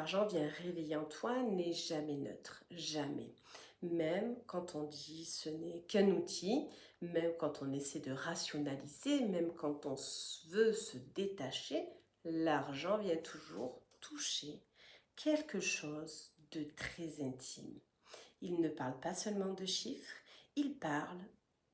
l'argent vient réveiller en toi n'est jamais neutre, jamais. Même quand on dit ce n'est qu'un outil, même quand on essaie de rationaliser, même quand on veut se détacher, l'argent vient toujours toucher quelque chose de très intime. Il ne parle pas seulement de chiffres, il parle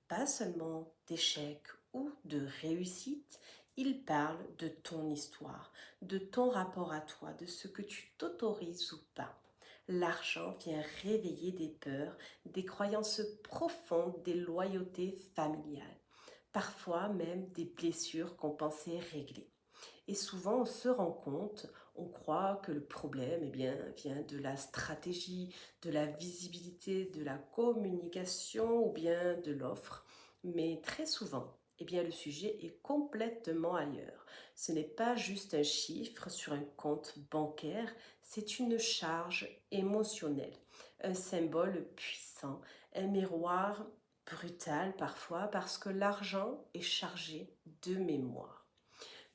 pas seulement d'échecs ou de réussite, il parle de ton histoire, de ton rapport à toi, de ce que tu t'autorises ou pas. L'argent vient réveiller des peurs, des croyances profondes, des loyautés familiales, parfois même des blessures qu'on pensait réglées. Et souvent, on se rend compte, on croit que le problème vient de la stratégie, de la visibilité, de la communication ou bien de l'offre. Mais très souvent, le sujet est complètement ailleurs. Ce n'est pas juste un chiffre sur un compte bancaire, c'est une charge émotionnelle, un symbole puissant, un miroir brutal parfois parce que l'argent est chargé de mémoire.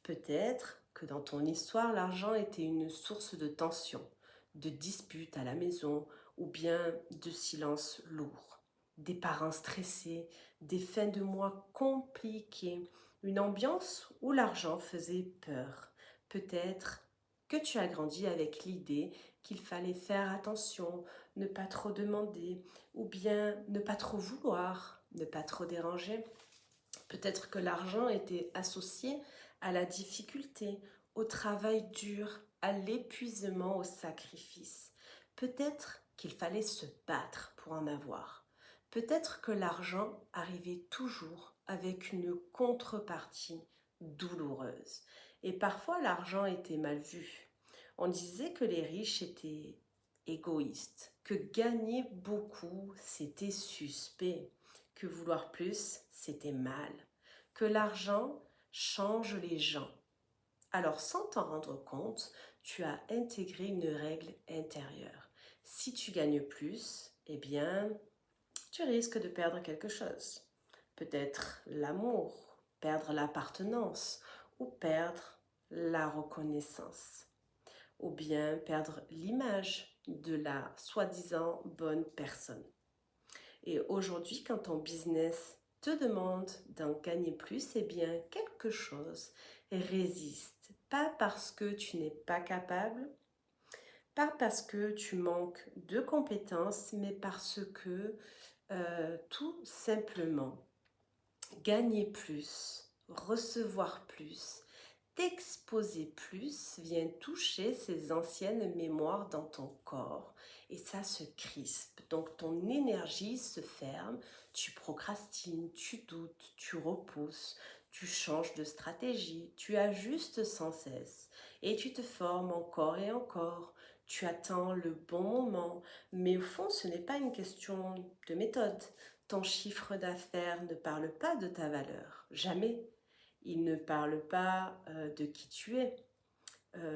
Peut-être que dans ton histoire, l'argent était une source de tension, de disputes à la maison ou bien de silence lourd. Des parents stressés, des fins de mois compliquées, une ambiance où l'argent faisait peur. Peut-être que tu as grandi avec l'idée qu'il fallait faire attention, ne pas trop demander ou bien ne pas trop vouloir, ne pas trop déranger. Peut-être que l'argent était associé à la difficulté, au travail dur, à l'épuisement, au sacrifice. Peut-être qu'il fallait se battre pour en avoir. Peut-être que l'argent arrivait toujours avec une contrepartie douloureuse. Et parfois l'argent était mal vu. On disait que les riches étaient égoïstes, que gagner beaucoup, c'était suspect, que vouloir plus, c'était mal, que l'argent change les gens. Alors sans t'en rendre compte, tu as intégré une règle intérieure. Si tu gagnes plus, tu risques de perdre quelque chose. Peut-être l'amour, perdre l'appartenance ou perdre la reconnaissance. Ou bien perdre l'image de la soi-disant bonne personne. Et aujourd'hui, quand ton business te demande d'en gagner plus, quelque chose résiste. Pas parce que tu n'es pas capable, pas parce que tu manques de compétences, mais parce que tout simplement, gagner plus, recevoir plus, t'exposer plus vient toucher ces anciennes mémoires dans ton corps et ça se crispe. Donc ton énergie se ferme, tu procrastines, tu doutes, tu repousses, tu changes de stratégie, tu ajustes sans cesse et tu te formes encore et encore. Tu attends le bon moment, mais au fond, ce n'est pas une question de méthode. Ton chiffre d'affaires ne parle pas de ta valeur, jamais. Il ne parle pas de qui tu es,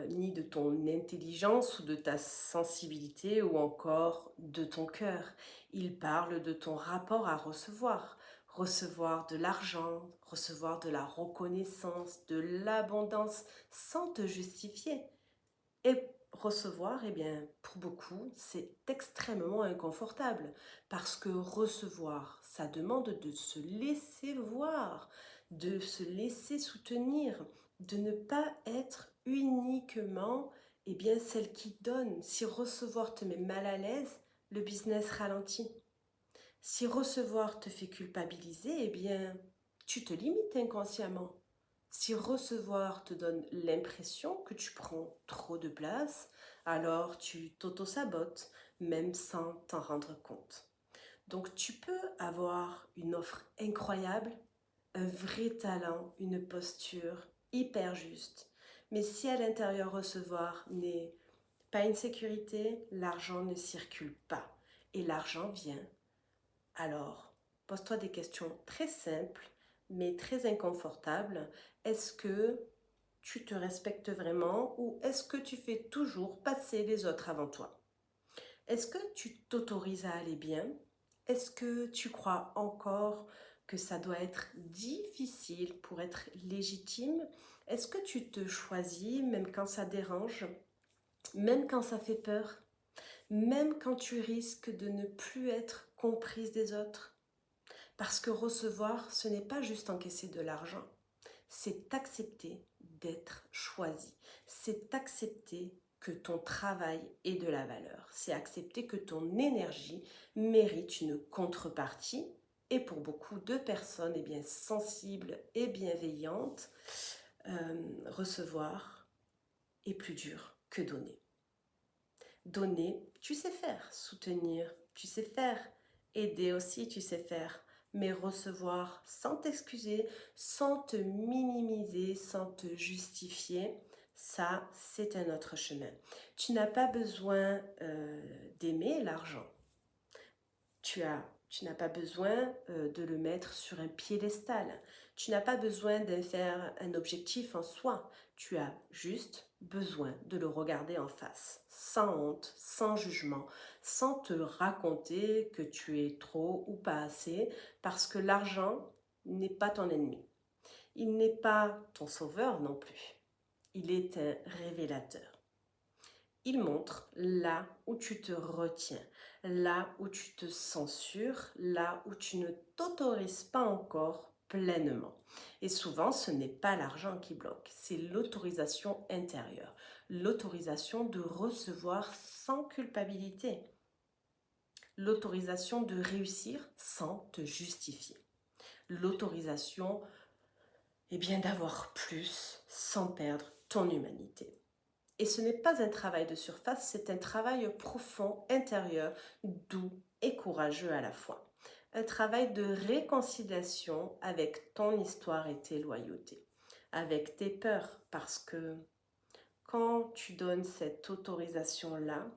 ni de ton intelligence ou de ta sensibilité ou encore de ton cœur. Il parle de ton rapport à recevoir. Recevoir de l'argent, recevoir de la reconnaissance, de l'abondance sans te justifier. Et recevoir, pour beaucoup, c'est extrêmement inconfortable parce que recevoir, ça demande de se laisser voir, de se laisser soutenir, de ne pas être uniquement celle qui donne. Si recevoir te met mal à l'aise, le business ralentit. Si recevoir te fait culpabiliser, tu te limites inconsciemment. Si recevoir te donne l'impression que tu prends trop de place, alors tu t'auto-sabotes, même sans t'en rendre compte. Donc tu peux avoir une offre incroyable, un vrai talent, une posture hyper juste. Mais si à l'intérieur recevoir n'est pas une sécurité, l'argent ne circule pas. Et l'argent vient. Alors, pose-toi des questions très simples, mais très inconfortables. Est-ce que tu te respectes vraiment ou est-ce que tu fais toujours passer les autres avant toi? Est-ce que tu t'autorises à aller bien? Est-ce que tu crois encore que ça doit être difficile pour être légitime? Est-ce que tu te choisis même quand ça dérange? même quand ça fait peur, même quand tu risques de ne plus être comprise des autres. Parce que recevoir, ce n'est pas juste encaisser de l'argent, c'est accepter d'être choisi, c'est accepter que ton travail ait de la valeur, c'est accepter que ton énergie mérite une contrepartie. Et pour beaucoup de personnes sensibles et bienveillantes, recevoir est plus dur que donner. Donner, tu sais faire. Soutenir, tu sais faire. Aider aussi, tu sais faire. Mais recevoir sans t'excuser, sans te minimiser, sans te justifier, ça, c'est un autre chemin. Tu n'as pas besoin d'aimer l'argent. Tu n'as pas besoin de le mettre sur un piédestal. Tu n'as pas besoin d'en faire un objectif en soi. Tu as juste besoin de le regarder en face, sans honte, sans jugement, sans te raconter que tu es trop ou pas assez, parce que l'argent n'est pas ton ennemi. Il n'est pas ton sauveur non plus. Il est un révélateur. Il montre là où tu te retiens, là où tu te censures, là où tu ne t'autorises pas encore pleinement. Et souvent, ce n'est pas l'argent qui bloque, c'est l'autorisation intérieure, l'autorisation de recevoir sans culpabilité, l'autorisation de réussir sans te justifier, l'autorisation d'avoir plus sans perdre ton humanité. Et ce n'est pas un travail de surface, c'est un travail profond, intérieur, doux et courageux à la fois. Un travail de réconciliation avec ton histoire et tes loyautés, avec tes peurs, parce que quand tu donnes cette autorisation-là,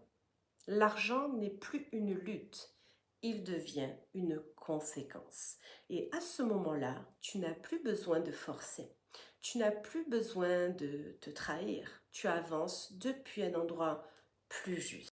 l'argent n'est plus une lutte, il devient une conséquence. Et à ce moment-là, tu n'as plus besoin de forcer. Tu n'as plus besoin de te trahir. Tu avances depuis un endroit plus juste.